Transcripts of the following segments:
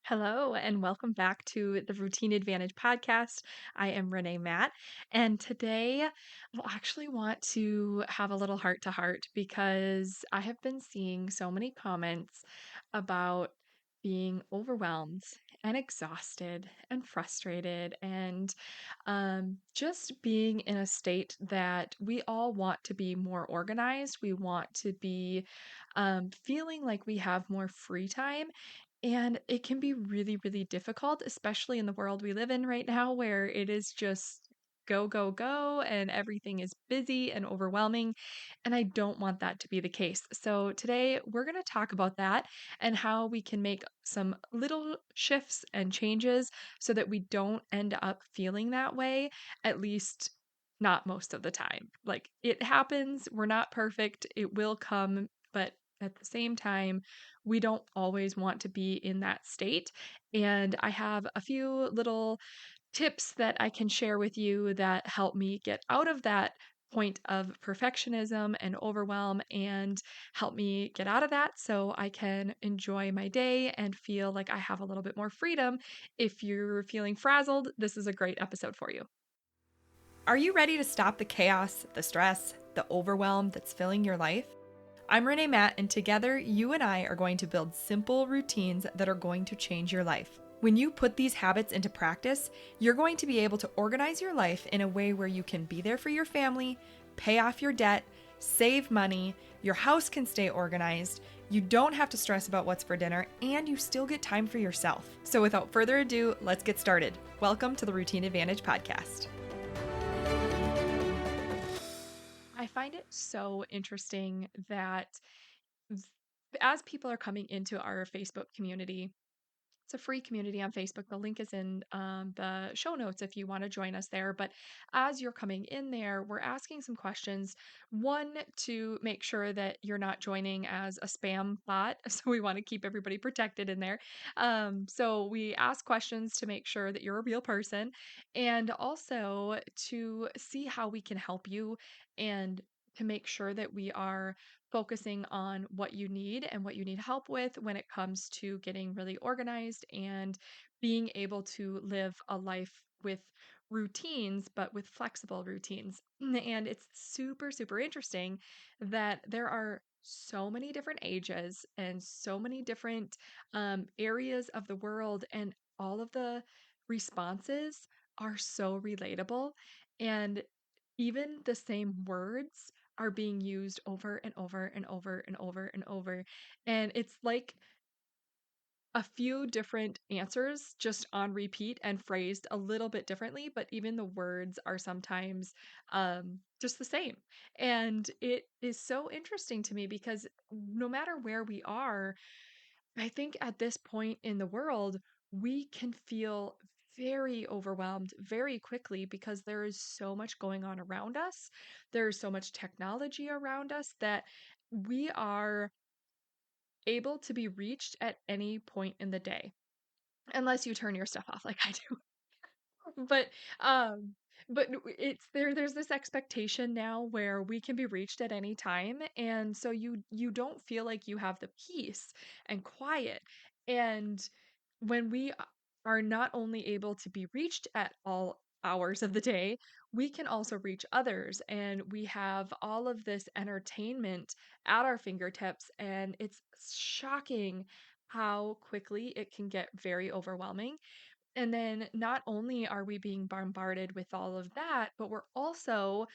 Hello, and welcome back to the Routine Advantage podcast. I am Renee Matt, and today I actually want to have a little heart to heart because I have been seeing so many comments about being overwhelmed and exhausted and frustrated and just being in a state that we all want to be more organized. We want to be feeling like we have more free time, and it can be really, really difficult, especially in the world we live in right now where it is just go, go, go, and everything is busy and overwhelming. And I don't want that to be the case. So today we're going to talk about that and how we can make some little shifts and changes so that we don't end up feeling that way, at least not most of the time. Like it happens, we're not perfect, it will come, but at the same time, we don't always want to be in that state. And I have a few little tips that I can share with you that help me get out of that point of perfectionism and overwhelm and help me get out of that so I can enjoy my day and feel like I have a little bit more freedom. If you're feeling frazzled, this is a great episode for you. Are you ready to stop the chaos, the stress, the overwhelm that's filling your life? I'm Renee Matt, and together you and I are going to build simple routines that are going to change your life. When you put these habits into practice, you're going to be able to organize your life in a way where you can be there for your family, pay off your debt, save money, your house can stay organized, you don't have to stress about what's for dinner, and you still get time for yourself. So without further ado, let's get started. Welcome to the Routine Advantage podcast. I find it so interesting that as people are coming into our Facebook community, it's a free community on Facebook. The link is in the show notes if you want to join us there. But as you're coming in there, we're asking some questions. One, to make sure that you're not joining as a spam bot. So we want to keep everybody protected in there. So we ask questions to make sure that you're a real person and also to see how we can help you and to make sure that we are focusing on what you need and what you need help with when it comes to getting really organized and being able to live a life with routines, but with flexible routines. And it's super, super interesting that there are so many different ages and so many different areas of the world, and all of the responses are so relatable. And even the same words are being used over and over and over and over and over. And it's like a few different answers just on repeat and phrased a little bit differently, but even the words are sometimes just the same. And it is so interesting to me because no matter where we are, I think at this point in the world, we can feel very overwhelmed very quickly because there is so much going on around us. There's so much technology around us that we are able to be reached at any point in the day, unless you turn your stuff off like I do. But, um, it's there's this expectation now where we can be reached at any time, and so you don't feel like you have the peace and quiet. And when we are not only able to be reached at all hours of the day, we can also reach others, and we have all of this entertainment at our fingertips, and it's shocking how quickly it can get very overwhelming. And then not only are we being bombarded with all of that, but we're also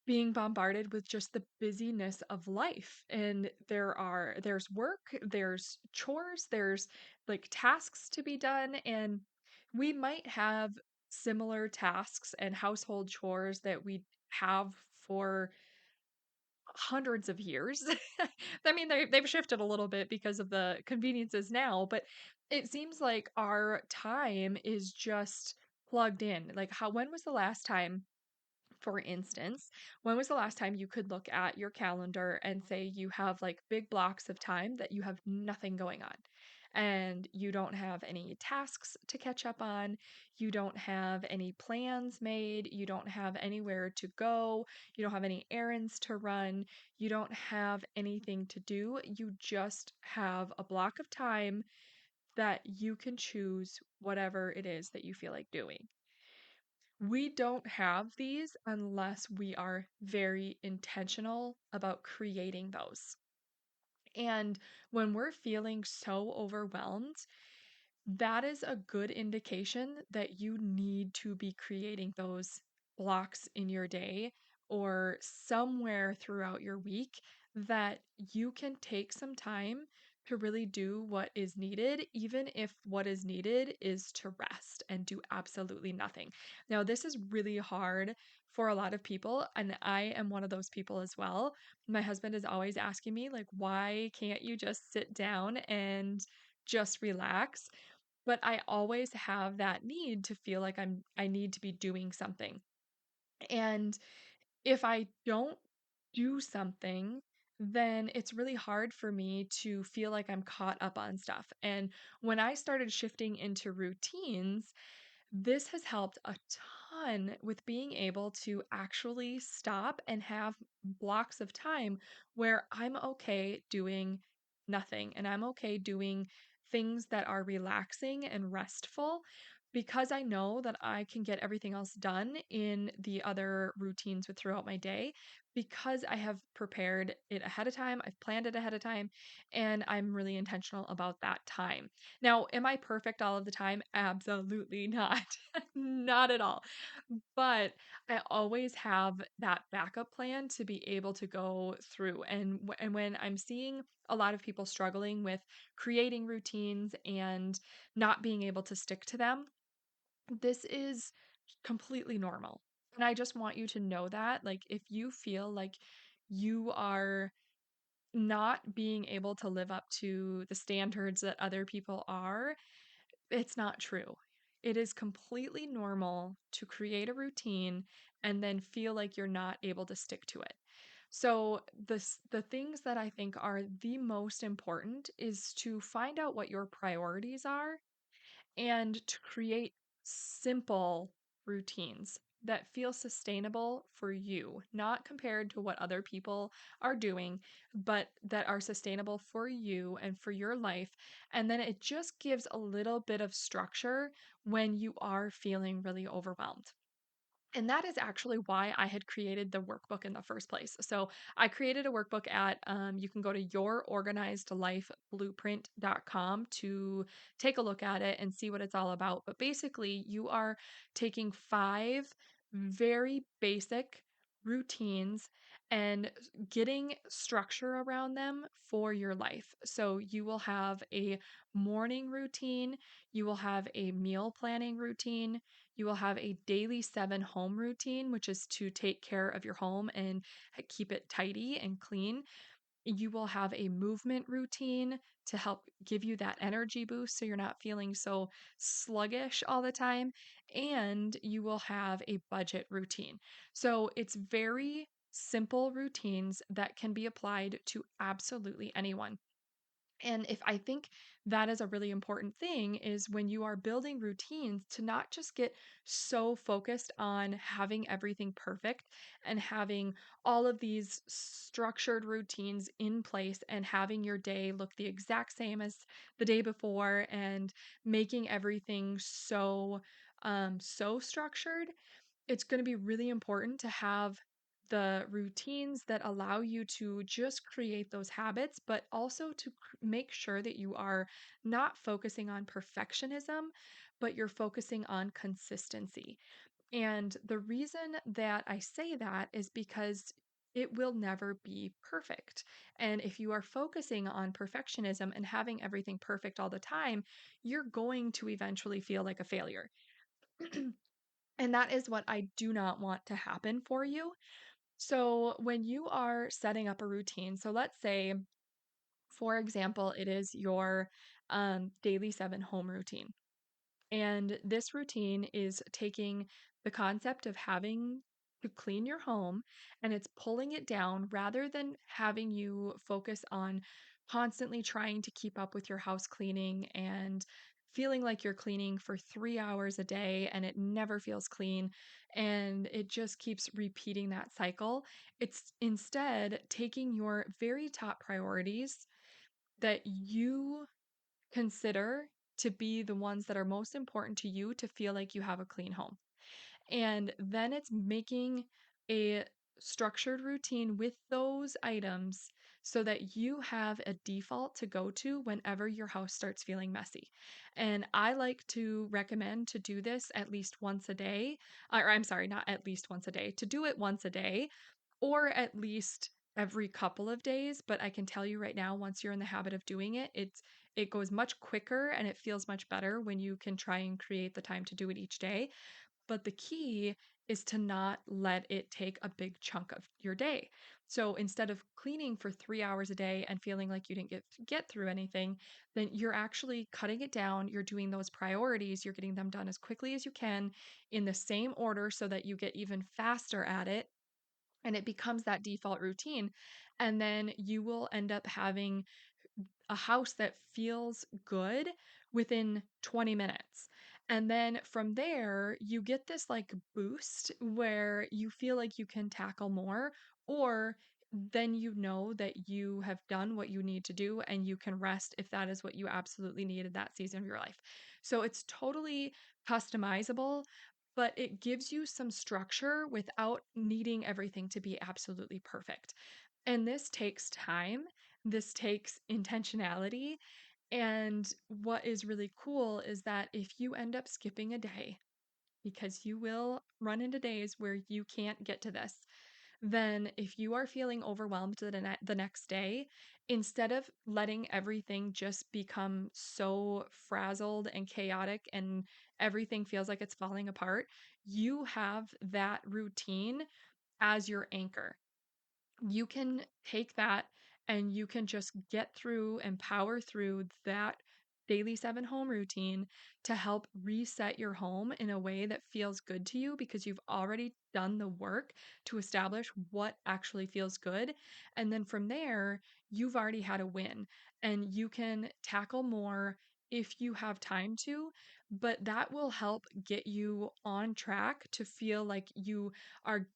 being bombarded with just the busyness of life. And there's work, there's chores, there's like tasks to be done, and we might have similar tasks and household chores that we have for hundreds of years. I mean, they've shifted a little bit because of the conveniences now, but it seems like our time is just plugged in. Like, when was the last time, for instance, when was the last time you could look at your calendar and say you have like big blocks of time that you have nothing going on? And you don't have any tasks to catch up on. You don't have any plans made. You don't have anywhere to go. You don't have any errands to run. You don't have anything to do. You just have a block of time that you can choose whatever it is that you feel like doing. We don't have these unless we are very intentional about creating those. And when we're feeling so overwhelmed, that is a good indication that you need to be creating those blocks in your day or somewhere throughout your week that you can take some time to really do what is needed, even if what is needed is to rest and do absolutely nothing. Now, this is really hard for a lot of people, and I am one of those people as well. My husband is always asking me, like, why can't you just sit down and just relax? But I always have that need to feel like I need to be doing something. And if I don't do something, then it's really hard for me to feel like I'm caught up on stuff. And when I started shifting into routines, this has helped a ton with being able to actually stop and have blocks of time where I'm okay doing nothing and I'm okay doing things that are relaxing and restful because I know that I can get everything else done in the other routines with throughout my day because I have prepared it ahead of time, I've planned it ahead of time, and I'm really intentional about that time. Now, am I perfect all of the time? Absolutely not. Not at all. But I always have that backup plan to be able to go through. And when I'm seeing a lot of people struggling with creating routines and not being able to stick to them, this is completely normal. And I just want you to know that, like, if you feel like you are not being able to live up to the standards that other people are, it's not true. It is completely normal to create a routine and then feel like you're not able to stick to it. So the things that I think are the most important is to find out what your priorities are and to create simple routines that feel sustainable for you, not compared to what other people are doing, but that are sustainable for you and for your life. And then it just gives a little bit of structure when you are feeling really overwhelmed. And that is actually why I had created the workbook in the first place. So I created a workbook at, you can go to yourorganizedlifeblueprint.com to take a look at it and see what it's all about. But basically, you are taking 5 very basic routines and getting structure around them for your life. So you will have a morning routine, you will have a meal planning routine, you will have a daily 7 home routine, which is to take care of your home and keep it tidy and clean. You will have a movement routine to help give you that energy boost so you're not feeling so sluggish all the time. And you will have a budget routine. So it's very simple routines that can be applied to absolutely anyone. And if I think that is a really important thing is when you are building routines to not just get so focused on having everything perfect and having all of these structured routines in place and having your day look the exact same as the day before and making everything so structured, it's going to be really important to have the routines that allow you to just create those habits, but also to make sure that you are not focusing on perfectionism, but you're focusing on consistency. And the reason that I say that is because it will never be perfect. And if you are focusing on perfectionism and having everything perfect all the time, you're going to eventually feel like a failure. And that is what I do not want to happen for you. So, when you are setting up a routine, so let's say, for example, it is your daily 7 home routine. And this routine is taking the concept of having to clean your home and it's pulling it down rather than having you focus on constantly trying to keep up with your house cleaning and feeling like you're cleaning for 3 hours a day and it never feels clean and it just keeps repeating that cycle. It's instead taking your very top priorities that you consider to be the ones that are most important to you to feel like you have a clean home. And then it's making a structured routine with those items so that you have a default to go to whenever your house starts feeling messy. And I like to recommend to do this at least once a day, or I'm sorry, not at least once a day, to do it once a day or at least every couple of days. But I can tell you right now, once you're in the habit of doing it, it goes much quicker and it feels much better when you can try and create the time to do it each day. But the key is to not let it take a big chunk of your day. So instead of cleaning for 3 hours a day and feeling like you didn't get through anything, then you're actually cutting it down. You're doing those priorities. You're getting them done as quickly as you can in the same order so that you get even faster at it. And it becomes that default routine. And then you will end up having a house that feels good within 20 minutes. And then from there, you get this like boost where you feel like you can tackle more, or then you know that you have done what you need to do and you can rest if that is what you absolutely need in that season of your life. So it's totally customizable, but it gives you some structure without needing everything to be absolutely perfect. And this takes time, this takes intentionality. And what is really cool is that if you end up skipping a day, because you will run into days where you can't get to this, then if you are feeling overwhelmed the next day, instead of letting everything just become so frazzled and chaotic and everything feels like it's falling apart, you have that routine as your anchor. You can take that and you can just get through and power through that daily 7 home routine to help reset your home in a way that feels good to you because you've already done the work to establish what actually feels good. And then from there, you've already had a win and you can tackle more if you have time to, but that will help get you on track to feel like you are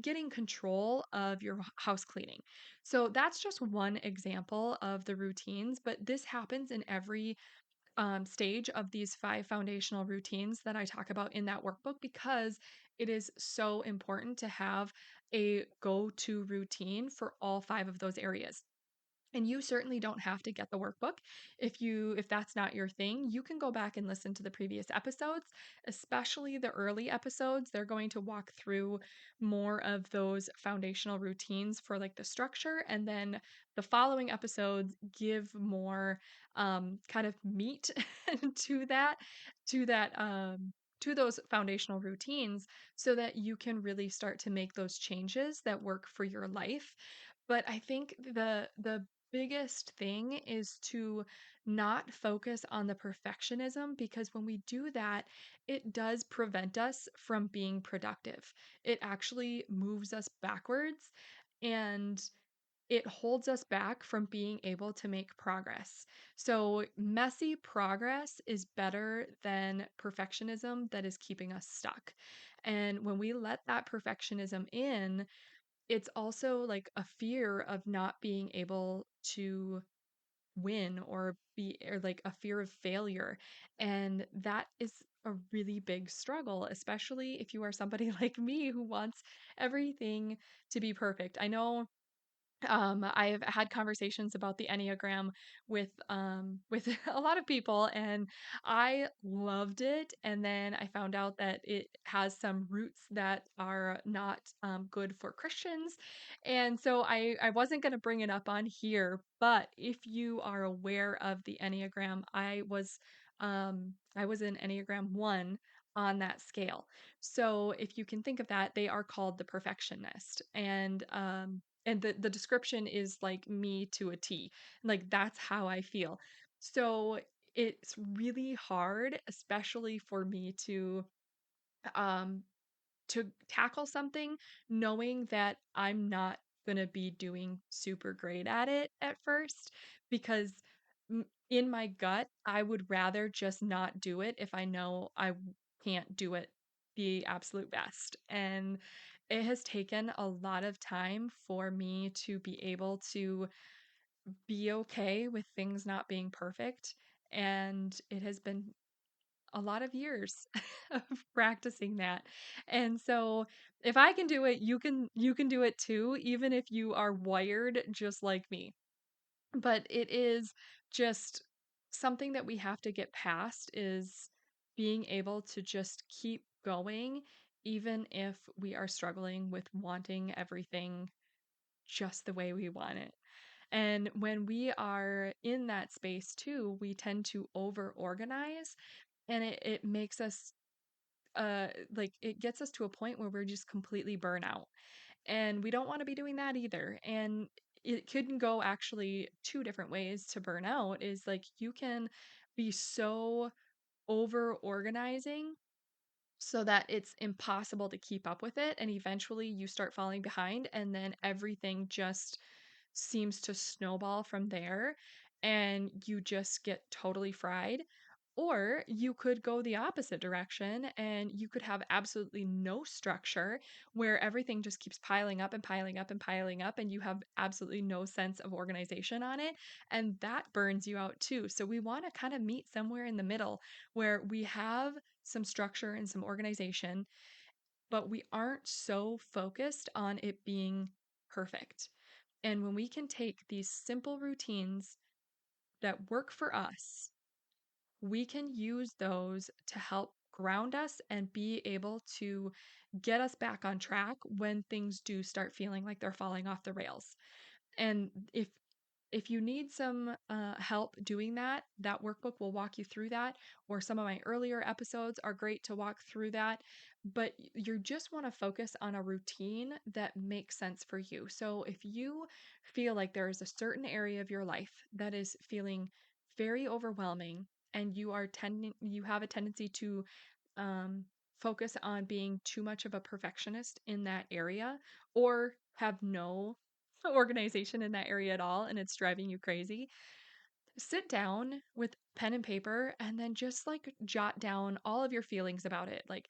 getting control of your house cleaning. So that's just one example of the routines, but this happens in every stage of these 5 foundational routines that I talk about in that workbook because it is so important to have a go to routine for all 5 of those areas. And you certainly don't have to get the workbook. If that's not your thing, you can go back and listen to the previous episodes, especially the early episodes. They're going to walk through more of those foundational routines for like the structure, and then the following episodes give more kind of meat to to those foundational routines so that you can really start to make those changes that work for your life. But I think the biggest thing is to not focus on the perfectionism, because when we do that, it does prevent us from being productive. It actually moves us backwards and it holds us back from being able to make progress. So, messy progress is better than perfectionism that is keeping us stuck. And when we let that perfectionism in, it's also like a fear of not being able to win or be, or like a fear of failure. And that is a really big struggle, especially if you are somebody like me who wants everything to be perfect. I know I've had conversations about the Enneagram with a lot of people, and I loved it. And then I found out that it has some roots that are not good for Christians, and so I wasn't going to bring it up on here. But if you are aware of the Enneagram, I was an Enneagram 1 on that scale. So if you can think of that, they are called the perfectionist, and the description is like me to a T. Like that's how I feel. So it's really hard, especially for me um to tackle something knowing that I'm not going to be doing super great at it at first, because in my gut, I would rather just not do it if I know can't do it the absolute best. And it has taken a lot of time for me to be able to be okay with things not being perfect And it has been a lot of years of practicing that. And so if I can do it, you can do it too, even if you are wired just like me. But it is just something that we have to get past is being able to just keep going even if we are struggling with wanting everything just the way we want it. And when we are in that space too, we tend to over organize, and it makes us like it gets us to a point where we're just completely burnout. And we don't want to be doing that either. And it could go actually two different ways to burn out is like you can be so over organizing so that it's impossible to keep up with it. And eventually you start falling behind, and then everything just seems to snowball from there, and you just get totally fried. Or you could go the opposite direction and you could have absolutely no structure where everything just keeps piling up and piling up and piling up, and you have absolutely no sense of organization on it. And that burns you out too. So we want to kind of meet somewhere in the middle where we have some structure and some organization, but we aren't so focused on it being perfect. And when we can take these simple routines that work for us, we can use those to help ground us and be able to get us back on track when things do start feeling like they're falling off the rails. And if you need some help doing that, that workbook will walk you through that, or some of my earlier episodes are great to walk through that. But you just want to focus on a routine that makes sense for you. So if you feel like there is a certain area of your life that is feeling very overwhelming, and you have a tendency to um, focus on being too much of a perfectionist in that area, or have no organization in that area at all and it's driving you crazy, sit down with pen and paper and then just like jot down all of your feelings about it. Like,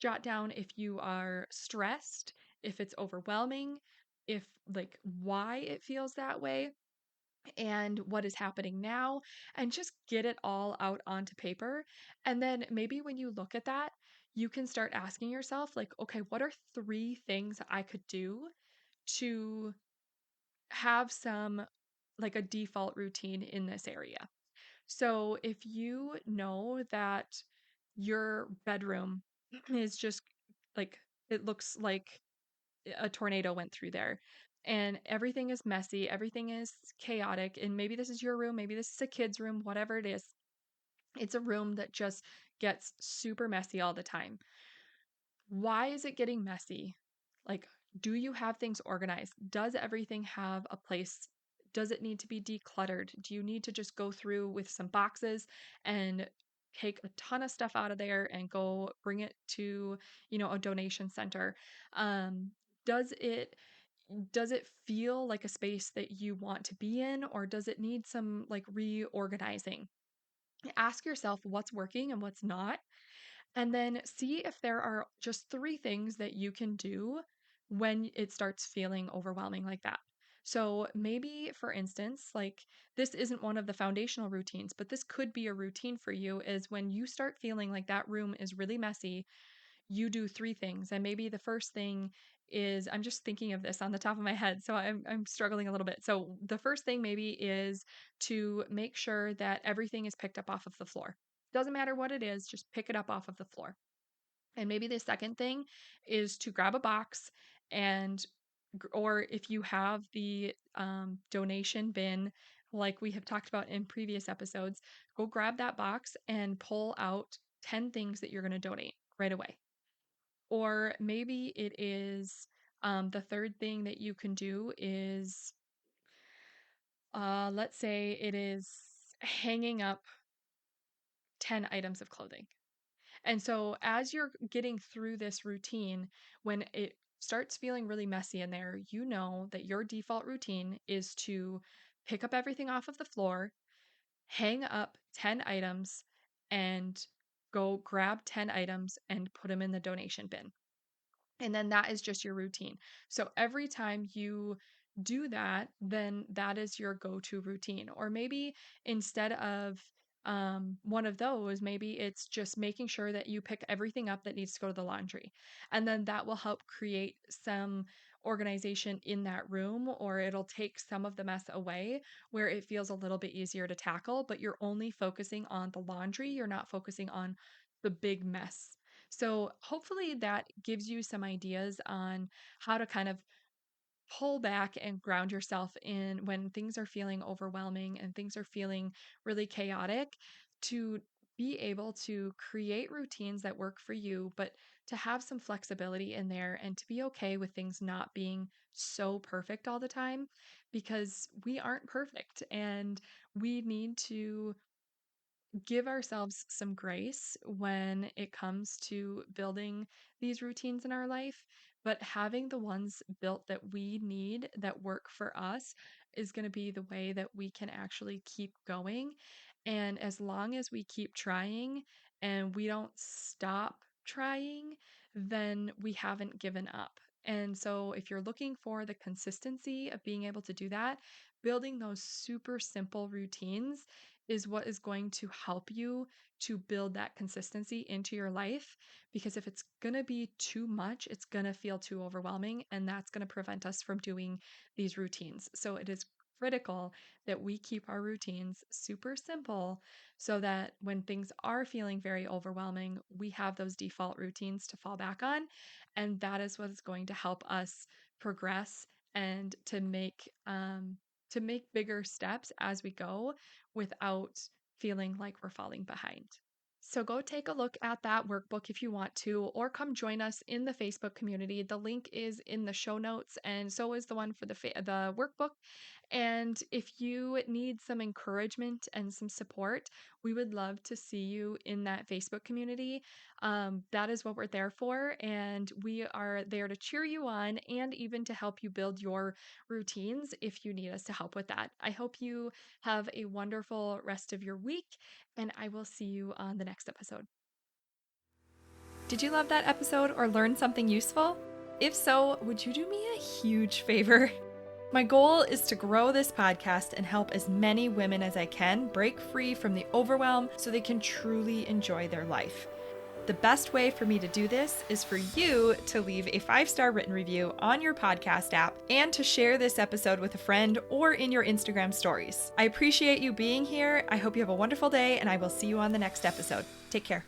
jot down if you are stressed, if it's overwhelming, if like why it feels that way, and what is happening now, and just get it all out onto paper. And then maybe when you look at that, you can start asking yourself, like, okay, what are three things I could do to have some like a default routine in this area? So if you know that your bedroom is just like, it looks like a tornado went through there and everything is messy, everything is chaotic, and maybe this is your room, maybe this is a kid's room, whatever it is, it's a room that just gets super messy all the time. Why is it getting messy? Like, do you have things organized? Does everything have a place? Does it need to be decluttered? Do you need to just go through with some boxes and take a ton of stuff out of there and go bring it to, a donation center? Um, does it does it feel like a space that you want to be in, or does it need some like reorganizing? Ask yourself what's working and what's not, and then see if there are just three things that you can do when it starts feeling overwhelming like that. So maybe, for instance, like, this isn't one of the foundational routines, but this could be a routine for you is when you start feeling like that room is really messy, you do three things. And maybe the first thing is, I'm just thinking of this on the top of my head, so I'm struggling a little bit. So the first thing maybe is to make sure that everything is picked up off of the floor. Doesn't matter what it is, just pick it up off of the floor. And maybe the second thing is to grab a box and, or if you have the donation bin, like we have talked about in previous episodes, go grab that box and pull out 10 things that you're going to donate right away. Or maybe it is, the third thing that you can do is, let's say it is hanging up 10 items of clothing. And so as you're getting through this routine, when it starts feeling really messy in there, you know that your default routine is to pick up everything off of the floor, hang up 10 items, and go grab 10 items and put them in the donation bin. And then that is just your routine. So every time you do that, then that is your go to routine. Or maybe instead of one of those, maybe it's just making sure that you pick everything up that needs to go to the laundry. And then that will help create some organization in that room, or it'll take some of the mess away where it feels a little bit easier to tackle, but you're only focusing on the laundry. You're not focusing on the big mess. So hopefully that gives you some ideas on how to kind of pull back and ground yourself in when things are feeling overwhelming and things are feeling really chaotic, to be able to create routines that work for you, but to have some flexibility in there and to be okay with things not being so perfect all the time, because we aren't perfect and we need to give ourselves some grace when it comes to building these routines in our life, but having the ones built that we need that work for us is going to be the way that we can actually keep going. And as long as we keep trying and we don't stop trying, then we haven't given up. And so, if you're looking for the consistency of being able to do that, building those super simple routines is what is going to help you to build that consistency into your life. Because if it's going to be too much, it's going to feel too overwhelming, and that's going to prevent us from doing these routines. So it is critical that we keep our routines super simple so that when things are feeling very overwhelming, we have those default routines to fall back on. And that is what is going to help us progress and to make bigger steps as we go without feeling like we're falling behind. So go take a look at that workbook if you want to, or come join us in the Facebook community. The link is in the show notes, and so is the one for the workbook. And if you need some encouragement and some support, we would love to see you in that Facebook community. That is what we're there for, and we are there to cheer you on and even to help you build your routines if you need us to help with that. I hope you have a wonderful rest of your week, and I will see you on the next episode. Did you love that episode or learn something useful? If so, would you do me a huge favor? My goal is to grow this podcast and help as many women as I can break free from the overwhelm so they can truly enjoy their life. The best way for me to do this is for you to leave a 5-star written review on your podcast app and to share this episode with a friend or in your Instagram stories. I appreciate you being here. I hope you have a wonderful day, and I will see you on the next episode. Take care.